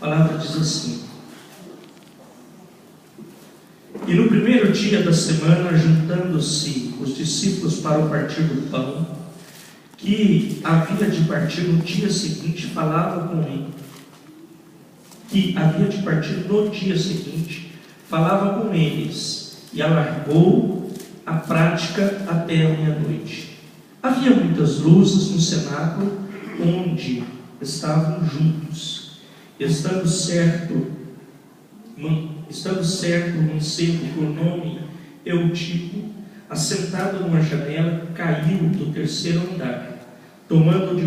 palavra diz assim: e no primeiro dia da semana, juntando-se os discípulos para o partir do pão, que havia de partir no dia seguinte, falava com ele. Que havia de partir no dia seguinte, falava com eles, e alargou a prática até a meia-noite. Havia muitas luzes no cenáculo, onde estavam juntos. Estando certo o mancebo, por nome Eutico, assentado numa janela, caiu do terceiro andar, tomado de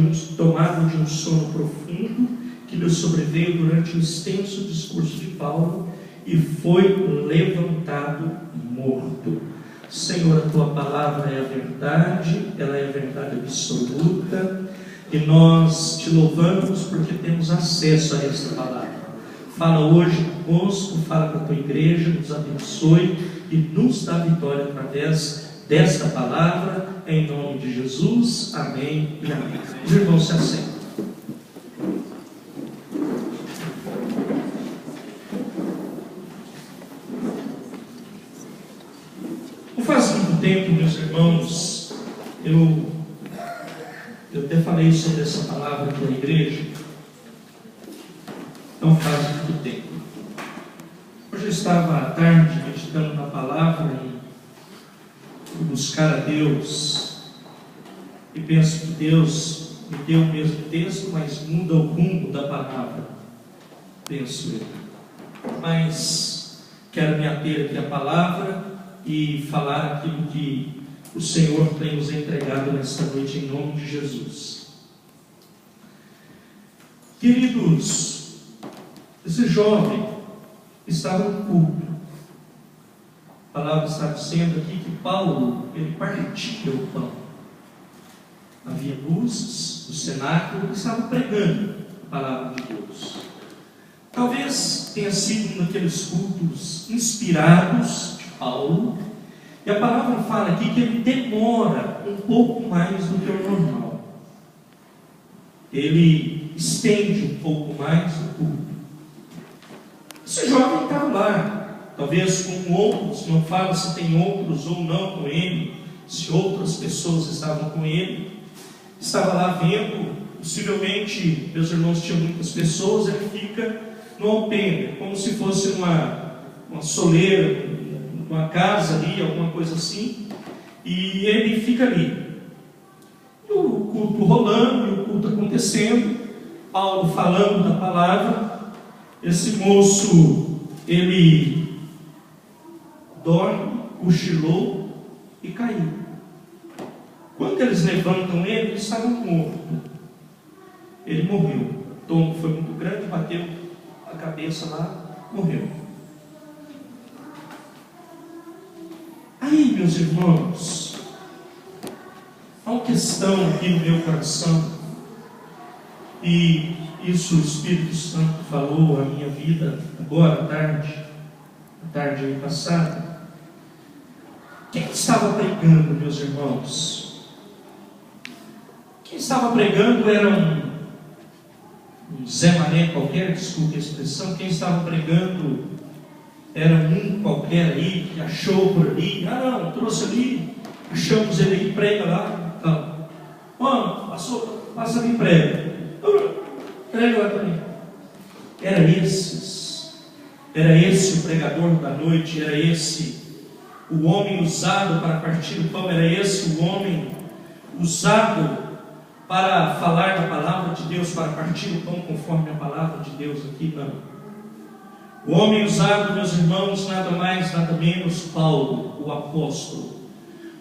um sono profundo que lhe sobreveio durante o extenso discurso de Paulo, e foi levantado morto. Senhor, a tua palavra é a verdade, ela é a verdade absoluta, e nós te louvamos porque temos acesso a esta palavra. Fala hoje conosco, fala com a tua igreja, nos abençoe e nos dá vitória através desta palavra, em nome de Jesus. Amém e amém. Os irmãos se assentam. Não faz muito tempo, meus irmãos, eu até falei sobre essa palavra aqui na igreja. Não faz muito tempo. Hoje eu estava à tarde meditando na palavra e buscar a Deus, e penso que Deus me deu o mesmo texto, mas muda o rumo da palavra, penso eu. Mas quero me ater aqui à palavra e falar aquilo que o Senhor tem nos entregado nesta noite, em nome de Jesus. Queridos, esse jovem estava no culto. A palavra está dizendo aqui que Paulo, ele partia o pão. Havia luzes, o cenáculo, ele estava pregando a palavra de Deus. Talvez tenha sido um daqueles cultos inspirados de Paulo, e a palavra fala aqui que ele demora um pouco mais do que o normal. Ele estende um pouco mais o culto. Esse jovem estava lá, talvez com outros, não fala se tem outros ou não com ele, se outras pessoas estavam com ele, estava lá vendo. Possivelmente, meus irmãos, tinham muitas pessoas. Ele fica no alpendre, como se fosse uma soleira, uma casa ali, alguma coisa assim, e ele fica ali. E o culto rolando, e o culto acontecendo, Paulo falando da palavra. Esse moço, ele dorme, cochilou e caiu. Quando eles levantam ele, ele estava morto. Ele morreu. O tombo foi muito grande, bateu a cabeça lá, morreu. Aí, meus irmãos, há uma questão aqui no meu coração, e isso o Espírito Santo falou à minha vida agora à tarde passada. Quem estava pregando, meus irmãos? Quem estava pregando era um Zé Mané qualquer, desculpe a expressão. Quem estava pregando era um qualquer aí, que achou por ali. Não, trouxe ali, achamos ele aí, prega lá. Não. Mano, passa ali e prega. Prega lá também. Era esse o pregador da noite, era esse o homem usado para partir o pão, era esse o homem usado para falar da palavra de Deus, para partir o pão conforme a palavra de Deus aqui. Não. O homem usado, meus irmãos, nada mais, nada menos, Paulo, o apóstolo.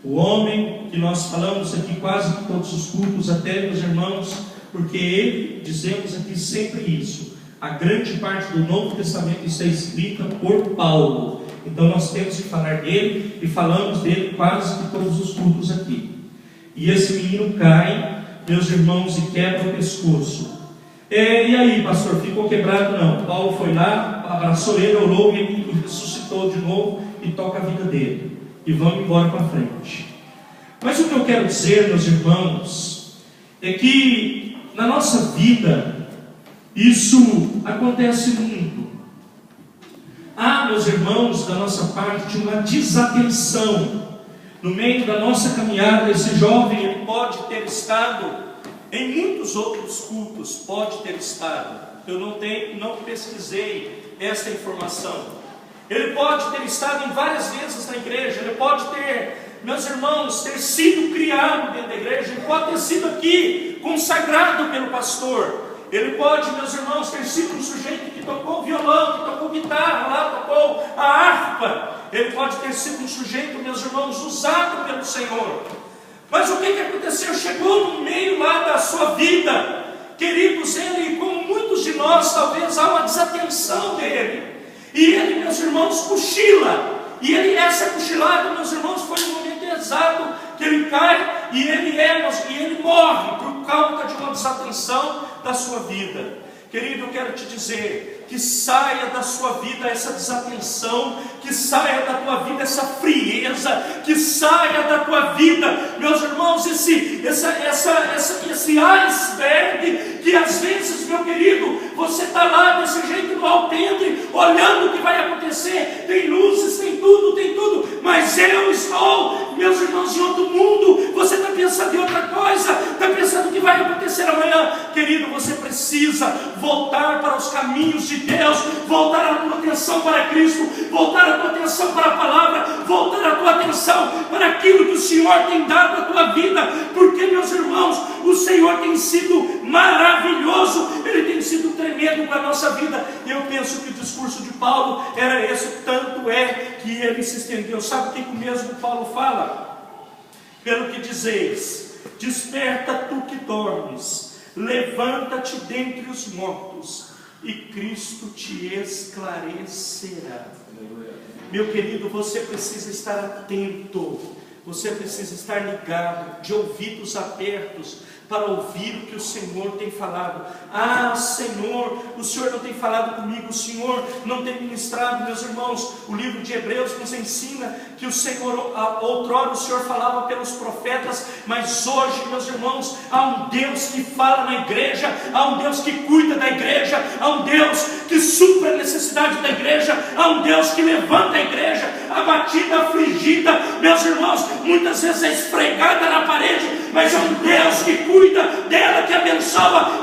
O homem que nós falamos aqui quase que todos os cultos, até, meus irmãos, porque ele, dizemos aqui sempre isso, a grande parte do Novo Testamento está escrita por Paulo. Então nós temos que falar dele, e falamos dele quase que todos os cultos aqui. E esse menino cai, meus irmãos, e quebra o pescoço. E aí, pastor, ficou quebrado? Não. Paulo foi lá, abraçou ele, orou, e ele ressuscitou de novo e toca a vida dele. E vamos embora para frente. Mas o que eu quero dizer, meus irmãos, é que na nossa vida Isso acontece muito. Há, meus irmãos, da nossa parte, uma desatenção. No meio da nossa caminhada, esse jovem, ele pode ter estado em muitos outros cultos, pode ter estado. Eu não pesquisei essa informação. Ele pode ter estado em várias vezes na igreja, ele pode ter, meus irmãos, ter sido criado dentro da igreja, ele pode ter sido aqui consagrado pelo pastor. Ele pode, meus irmãos, ter sido um sujeito que tocou violão, que tocou guitarra, lá tocou a harpa. Ele pode ter sido um sujeito, meus irmãos, usado pelo Senhor. Mas o que aconteceu? Chegou no meio lá da sua vida, queridos, ele, como muitos de nós, talvez há uma desatenção dele. E ele, meus irmãos, cochila. E essa cochilada, meus irmãos, foi no momento exato que ele cai e ele morre por causa de uma desatenção da sua vida. Querido, eu quero te dizer que saia da sua vida essa desatenção, que saia da tua vida essa frieza, que saia da tua vida, meus irmãos, esse iceberg, que às vezes, meu querido, você está lá desse jeito no alpendre, olhando o que vai acontecer, tem luzes, tem tudo, mas eu estou, meus irmãos, em outro mundo, você está pensando em outra coisa, está pensando o que vai acontecer amanhã. Querido, você precisa voltar para os caminhos de Deus, voltar a tua atenção para Cristo, voltar a tua atenção para a palavra, voltar a tua atenção para aquilo que o Senhor tem dado à tua vida, porque, meus irmãos, o Senhor tem sido maravilhoso, Ele tem sido tremendo com a nossa vida. Eu penso que o discurso de Paulo era esse, tanto é que ele se estendeu. Sabe o que o mesmo Paulo fala? Pelo que dizeis, desperta tu que dormes, levanta-te dentre os mortos, e Cristo te esclarecerá. Meu querido, você precisa estar atento, você precisa estar ligado, de ouvidos abertos, para ouvir o que o Senhor tem falado. Ah, Senhor, o Senhor não tem falado comigo, o Senhor não tem ministrado, meus irmãos. O livro de Hebreus nos ensina que o Senhor, outrora o Senhor falava pelos profetas, mas hoje, meus irmãos, há um Deus que fala na igreja, há um Deus que cuida da igreja, há um Deus que supra a necessidade da igreja, há um Deus que levanta a igreja, abatida, afligida, meus irmãos, muitas vezes é esfregada na parede, mas é um Deus que cuida dela, que abençoa